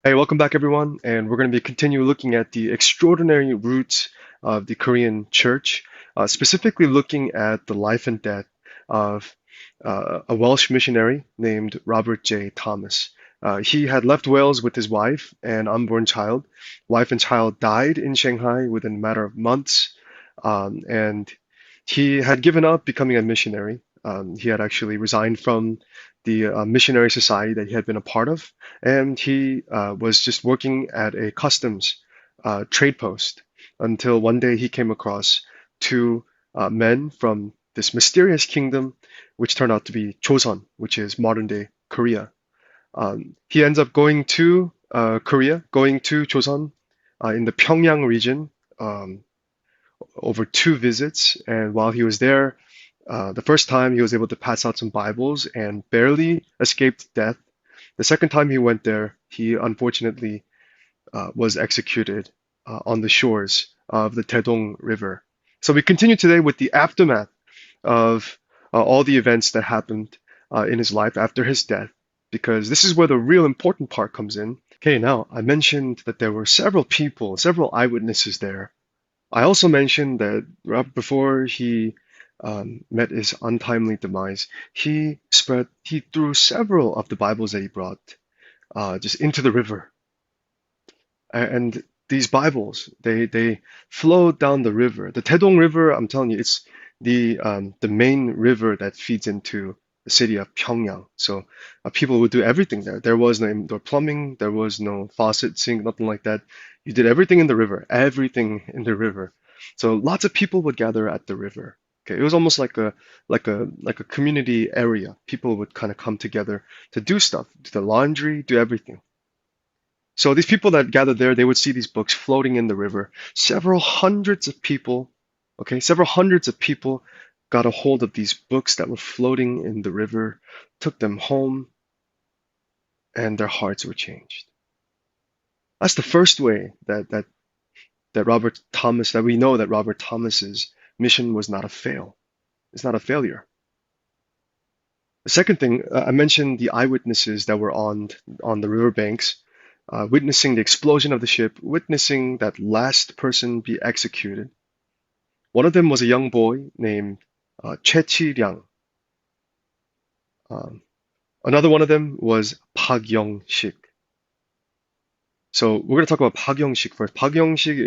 Hey, welcome back, everyone. And we're going to be continue looking at the extraordinary roots of the Korean church, specifically looking at the life and death of a Welsh missionary named Robert J. Thomas. He had left Wales with his wife and unborn child. Wife and child died in Shanghai within a matter of months, and he had given up becoming a missionary. He had actually resigned from the missionary society that he had been a part of, and he was just working at a customs trade post until one day he came across two men from this mysterious kingdom, which turned out to be Joseon, which is modern day Korea. He ends up going to Korea, going to Joseon in the Pyongyang region um, over two visits. And while he was there, the first time he was able to pass out some Bibles and barely escaped death. The second time he went there, he unfortunately was executed on the shores of the Taedong River. So we continue today with the aftermath of all the events that happened in his life after his death, because this is where the real important part comes in. Okay, now I mentioned that there were several people, several eyewitnesses there. I also mentioned that right before he met his untimely demise, he threw several of the Bibles that he brought just into the river. And these Bibles, they flow down the river. The Taedong River, I'm telling you, it's the main river that feeds into the city of Pyongyang. So people would do everything there. There was no indoor plumbing, there was no faucet, sink, nothing like that. You did everything in the river, everything in the river. So lots of people would gather at the river. Okay, it was almost like a community area. People would kind of come together to do stuff, do the laundry, do everything. So these people that gathered there, they would see these books floating in the river. Several hundreds of people, okay, several hundreds of people got a hold of these books that were floating in the river, took them home, and their hearts were changed. That's the first way that Robert Thomas, that we know that Robert Thomas's mission was not a fail. It's not a failure. The second thing, I mentioned the eyewitnesses that were on the riverbanks, witnessing the explosion of the ship, witnessing that last person be executed. One of them was a young boy named Choi Chi-ryang. Um, Another one of them was Park Young-sik. So we're going to talk about Park Young-sik first. Park Young-sik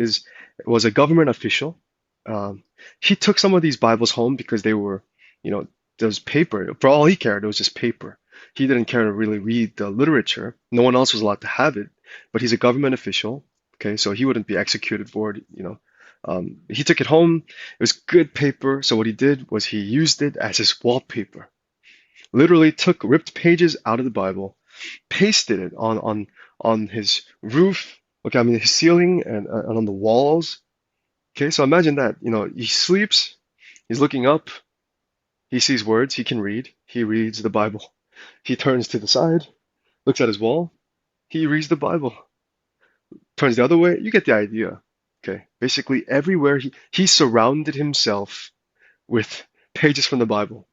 was a government official. Um, he took some of these Bibles home because they were, there was paper. For all he cared, it was just paper. He didn't care to really read the literature. No one else was allowed to have it, but he's a government official. Okay, so he wouldn't be executed for it. He took it home. It was good paper. So what he did was he used it as his wallpaper. Literally took ripped pages out of the Bible, pasted it on his roof. Okay, I mean his ceiling and on the walls. Okay, so imagine that. He sleeps, he's looking up, he sees words he can read, he reads the Bible. He turns to the side, looks at his wall, he reads the Bible. Turns the other way, you get the idea. Okay, basically everywhere he surrounded himself with pages from the Bible.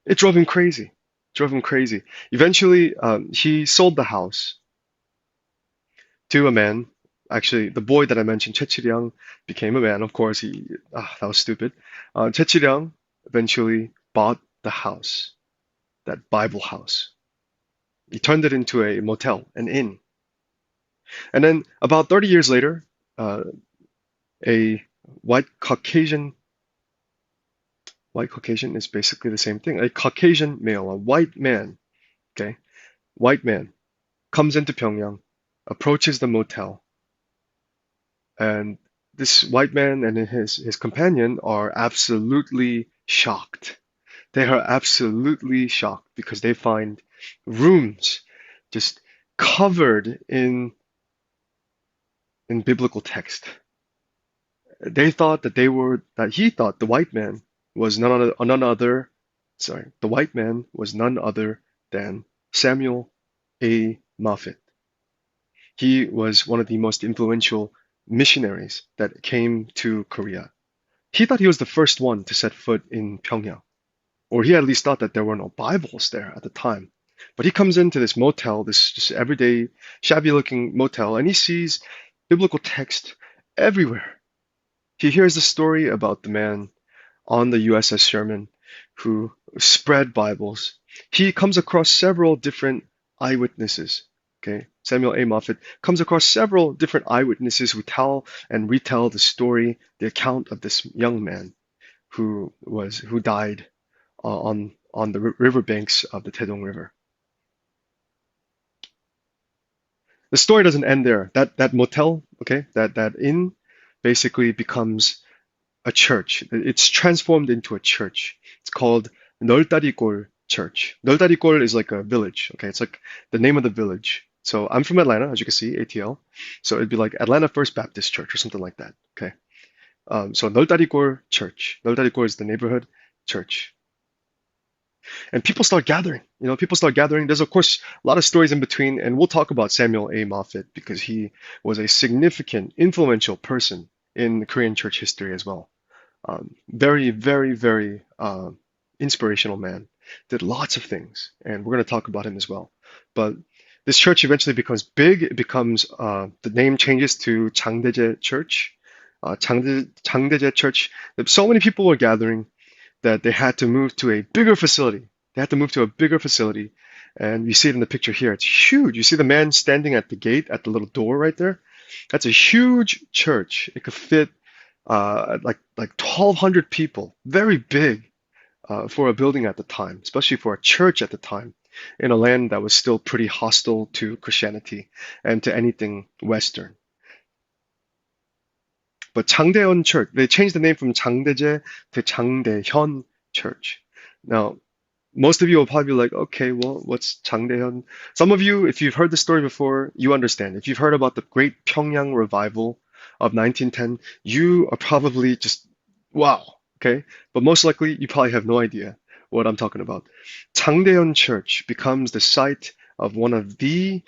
It drove him crazy. Drove him crazy. Eventually, he sold the house to a man. Actually, the boy that I mentioned, Choi became a man. Of course, that was stupid. Choi eventually bought the house, that Bible house. He turned it into a motel, an inn. And then about 30 years later, uh, a white Caucasian, white Caucasian is basically the same thing. A Caucasian male, a white man, okay, white man comes into Pyongyang, approaches the motel, and this white man and his companion are absolutely shocked. They are absolutely shocked because they find rooms just covered in biblical text. He thought the white man was the white man was none other than Samuel A. Moffat. He was one of the most influential missionaries that came to Korea. He thought he was the first one to set foot in Pyongyang, or he at least thought that there were no Bibles there at the time. But he comes into this motel, this just everyday shabby looking motel, and he sees biblical text everywhere. He hears the story about the man on the USS Sherman who spread Bibles. He comes across several different eyewitnesses. Okay, Samuel A. Moffett comes across several different eyewitnesses who tell and retell the story, the account of this young man who died on the riverbanks of the Taedong River. The story doesn't end there. That motel, okay, that inn basically becomes a church. It's transformed into a church. It's called 널다리골 Church. 널다리골 is like a village. Okay, it's like the name of the village. So I'm from Atlanta, as you can see, ATL. So it'd be like Atlanta First Baptist Church or something like that. Okay. So 널다리골 Church. 널다리골 is the neighborhood church. And people start gathering. People start gathering. There's, of course, a lot of stories in between, and we'll talk about Samuel A. Moffett because he was a significant, influential person in Korean church history as well. Very, very, very inspirational man. Did lots of things, and we're going to talk about him as well. But this church eventually becomes big. It becomes, the name changes to 장대제 Church. 장대제 Church. So many people were gathering that they had to move to a bigger facility. They had to move to a bigger facility. And you see it in the picture here. It's huge. You see the man standing at the gate, at the little door right there? That's a huge church. It could fit like 1,200 people. Very big for a building at the time, especially for a church at the time, in a land that was still pretty hostile to Christianity and to anything Western. But 장대현 Church, they changed the name from 장대제 to 장대현 Church. Now, most of you will probably be like, okay, well, what's 장대현? Some of you, if you've heard the story before, you understand. If you've heard about the Great Pyongyang Revival of 1910, you are probably just, wow, okay? But most likely, you probably have no idea what I'm talking about. 장대현 Church becomes the site of one of the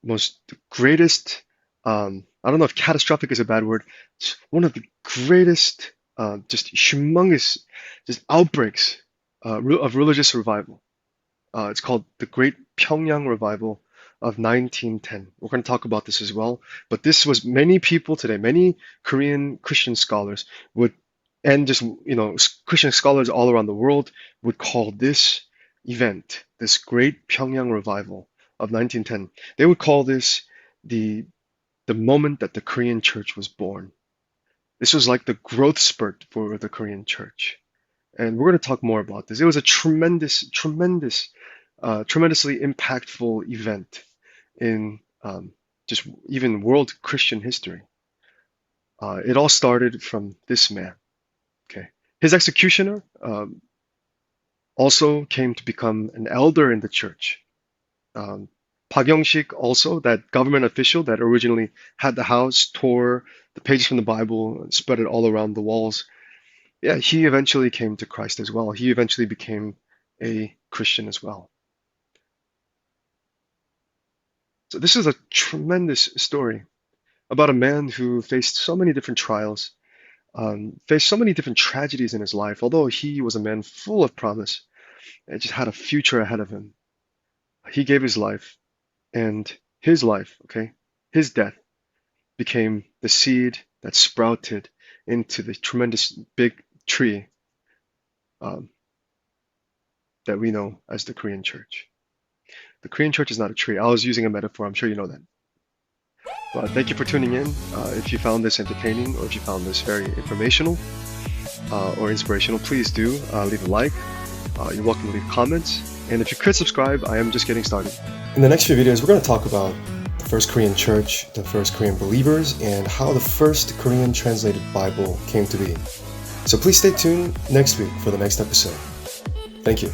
most greatest, I don't know if catastrophic is a bad word. It's one of the greatest, just humongous, just outbreaks of religious revival. It's called the Great Pyongyang Revival of 1910. We're going to talk about this as well. But this was many people today, many Korean Christian scholars would, and just, Christian scholars all around the world would call this event, this Great Pyongyang Revival of 1910. They would call this the moment that the Korean church was born. This was like the growth spurt for the Korean church. And we're going to talk more about this. It was a tremendously impactful event in just even world Christian history. It all started from this man. Okay, his executioner also came to become an elder in the church. Park Young-sik also, that government official that originally had the house, tore the pages from the Bible and spread it all around the walls. Yeah, he eventually came to Christ as well. He eventually became a Christian as well. So this is a tremendous story about a man who faced so many different trials, faced so many different tragedies in his life. Although he was a man full of promise and just had a future ahead of him, he gave his life. And his life, okay, his death became the seed that sprouted into the tremendous big tree that we know as the Korean church. The Korean church is not a tree. I was using a metaphor. I'm sure you know that. But thank you for tuning in. If you found this entertaining or if you found this very informational or inspirational, please do leave a like. You're welcome to leave comments. And if you could subscribe, I am just getting started. In the next few videos, we're going to talk about the first Korean church, the first Korean believers, and how the first Korean translated Bible came to be. So please stay tuned next week for the next episode. Thank you.